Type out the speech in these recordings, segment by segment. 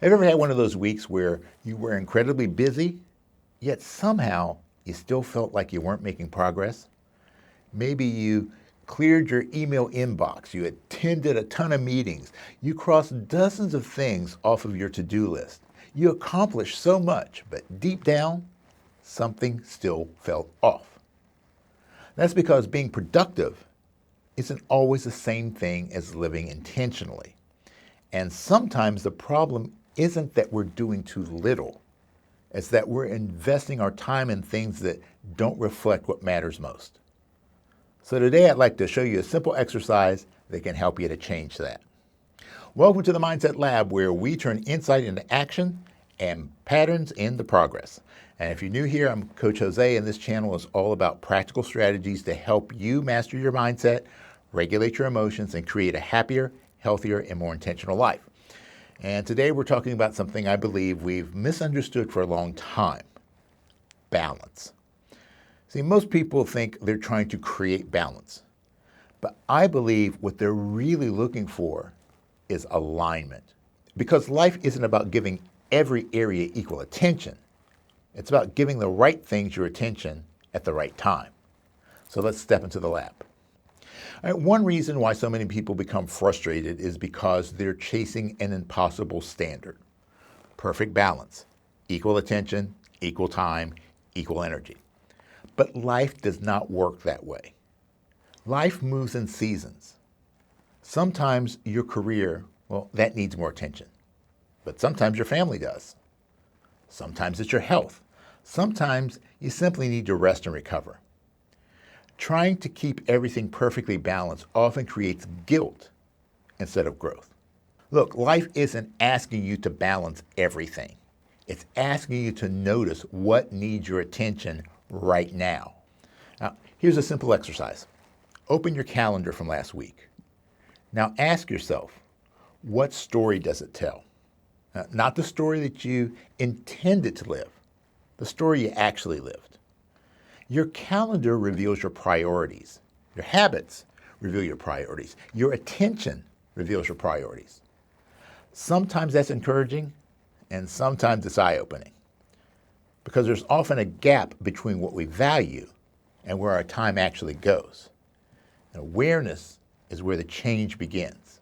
Have you ever had one of those weeks where you were incredibly busy, yet somehow you still felt like you weren't making progress? Maybe you cleared your email inbox, you attended a ton of meetings, you crossed dozens of things off of your to-do list. You accomplished so much, but deep down, something still felt off. That's because being productive isn't always the same thing as living intentionally. And sometimes the problem isn't that we're doing too little. It's that we're investing our time in things that don't reflect what matters most. So today I'd like to show you a simple exercise that can help you to change that. Welcome to the Mindset Lab, where we turn insight into action and patterns into progress. And if you're new here, I'm Coach Jose, and this channel is all about practical strategies to help you master your mindset, regulate your emotions, and create a happier, healthier, and more intentional life. And today we're talking about something I believe we've misunderstood for a long time: balance. See, most people think they're trying to create balance, but I believe what they're really looking for is alignment. Because life isn't about giving every area equal attention. It's about giving the right things your attention at the right time. So let's step into the lab. All right, one reason why so many people become frustrated is because they're chasing an impossible standard: perfect balance, equal attention, equal time, equal energy. But life does not work that way. Life moves in seasons. Sometimes your career, that needs more attention. But sometimes your family does. Sometimes it's your health. Sometimes you simply need to rest and recover. Trying to keep everything perfectly balanced often creates guilt instead of growth. Look, life isn't asking you to balance everything. It's asking you to notice what needs your attention right now. Now, here's a simple exercise. Open your calendar from last week. Now ask yourself, what story does it tell? Not the story that you intended to live, the story you actually lived. Your calendar reveals your priorities. Your habits reveal your priorities. Your attention reveals your priorities. Sometimes that's encouraging, and sometimes it's eye-opening, because there's often a gap between what we value and where our time actually goes. And awareness is where the change begins.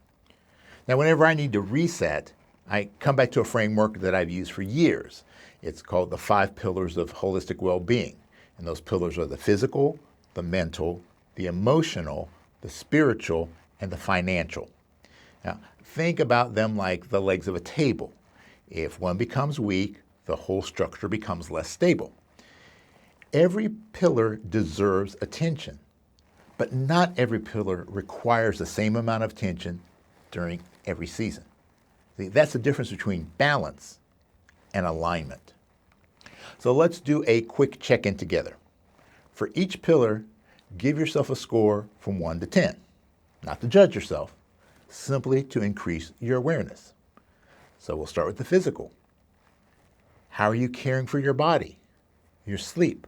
Now, whenever I need to reset, I come back to a framework that I've used for years. It's called the 5 Pillars of Holistic Well-Being. And those pillars are the physical, the mental, the emotional, the spiritual, and the financial. Now, think about them like the legs of a table. If one becomes weak, the whole structure becomes less stable. Every pillar deserves attention, but not every pillar requires the same amount of attention during every season. See, that's the difference between balance and alignment. So let's do a quick check-in together. For each pillar, give yourself a score from 1 to 10. Not to judge yourself, simply to increase your awareness. So we'll start with the physical. How are you caring for your body, your sleep,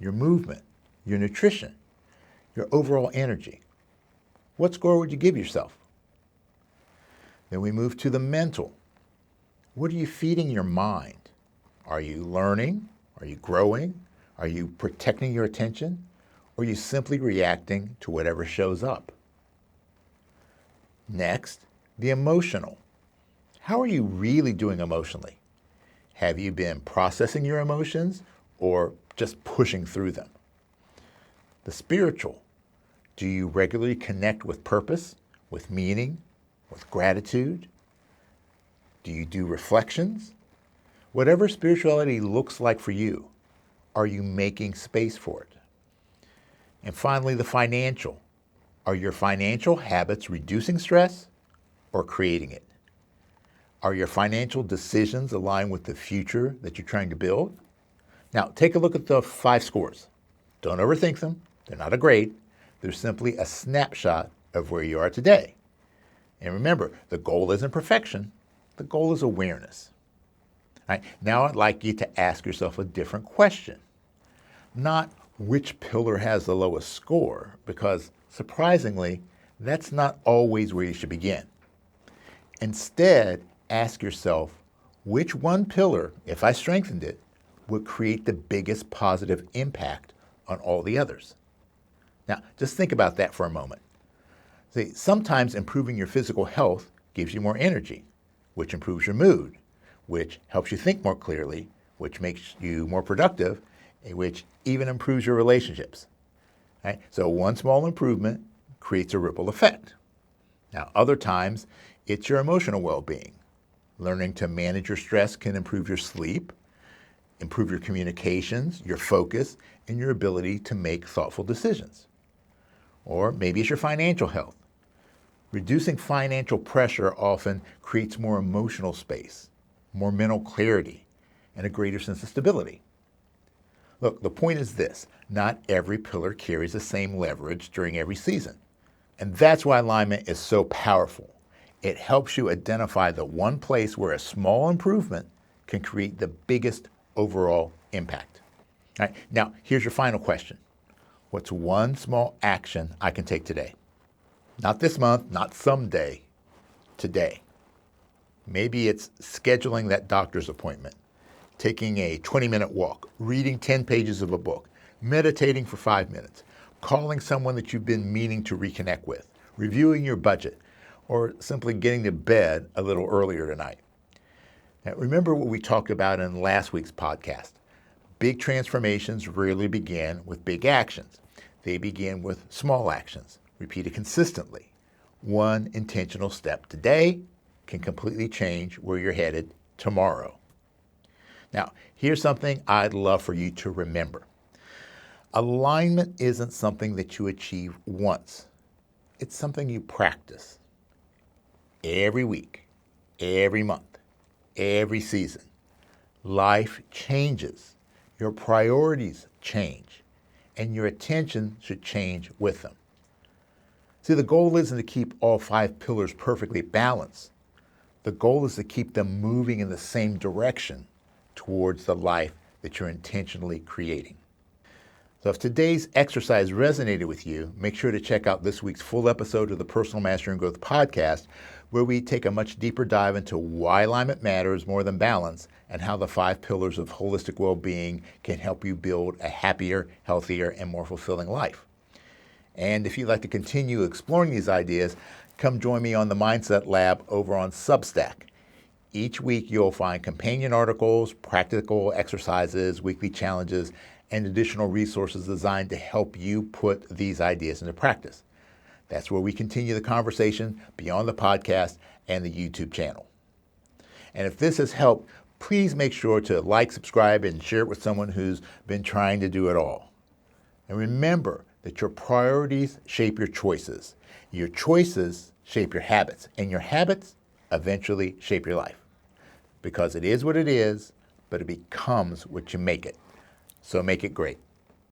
your movement, your nutrition, your overall energy? What score would you give yourself? Then we move to the mental. What are you feeding your mind? Are you learning? Are you growing? Are you protecting your attention? Or are you simply reacting to whatever shows up? Next, the emotional. How are you really doing emotionally? Have you been processing your emotions or just pushing through them? The spiritual. Do you regularly connect with purpose, with meaning, with gratitude? Do you do reflections? Whatever spirituality looks like for you, are you making space for it? And finally, the financial. Are your financial habits reducing stress or creating it? Are your financial decisions aligned with the future that you're trying to build? Now, take a look at the 5 scores. Don't overthink them. They're not a grade. They're simply a snapshot of where you are today. And remember, the goal isn't perfection. The goal is awareness. All right, now I'd like you to ask yourself a different question. Not which pillar has the lowest score, because surprisingly, that's not always where you should begin. Instead, ask yourself, which one pillar, if I strengthened it, would create the biggest positive impact on all the others. Now, just think about that for a moment. See, sometimes improving your physical health gives you more energy, which improves your mood, which helps you think more clearly, which makes you more productive, and which even improves your relationships. Right? So one small improvement creates a ripple effect. Now, other times, it's your emotional well-being. Learning to manage your stress can improve your sleep, improve your communications, your focus, and your ability to make thoughtful decisions. Or maybe it's your financial health. Reducing financial pressure often creates more emotional space, more mental clarity, and a greater sense of stability. Look, the point is this: not every pillar carries the same leverage during every season. And that's why alignment is so powerful. It helps you identify the one place where a small improvement can create the biggest overall impact. All right, now, here's your final question. What's one small action I can take today? Not this month, not someday, today. Maybe it's scheduling that doctor's appointment, taking a 20-minute walk, reading 10 pages of a book, meditating for 5 minutes, calling someone that you've been meaning to reconnect with, reviewing your budget, or simply getting to bed a little earlier tonight. Now, remember what we talked about in last week's podcast. Big transformations rarely begin with big actions. They begin with small actions, repeated consistently. One intentional step today can completely change where you're headed tomorrow. Now, here's something I'd love for you to remember. Alignment isn't something that you achieve once. It's something you practice every week, every month, every season. Life changes. Your priorities change, and your attention should change with them. See, the goal isn't to keep all 5 pillars perfectly balanced. The goal is to keep them moving in the same direction towards the life that you're intentionally creating. So if today's exercise resonated with you, make sure to check out this week's full episode of the Personal Mastery and Growth podcast, where we take a much deeper dive into why alignment matters more than balance and how the 5 pillars of holistic well-being can help you build a happier, healthier, and more fulfilling life. And if you'd like to continue exploring these ideas, come join me on the Mindset Lab over on Substack. Each week you'll find companion articles, practical exercises, weekly challenges, and additional resources designed to help you put these ideas into practice. That's where we continue the conversation beyond the podcast and the YouTube channel. And if this has helped, please make sure to like, subscribe, and share it with someone who's been trying to do it all. And remember that your priorities shape your choices. Your choices shape your habits, and your habits eventually shape your life. Because it is what it is, but it becomes what you make it. So make it great.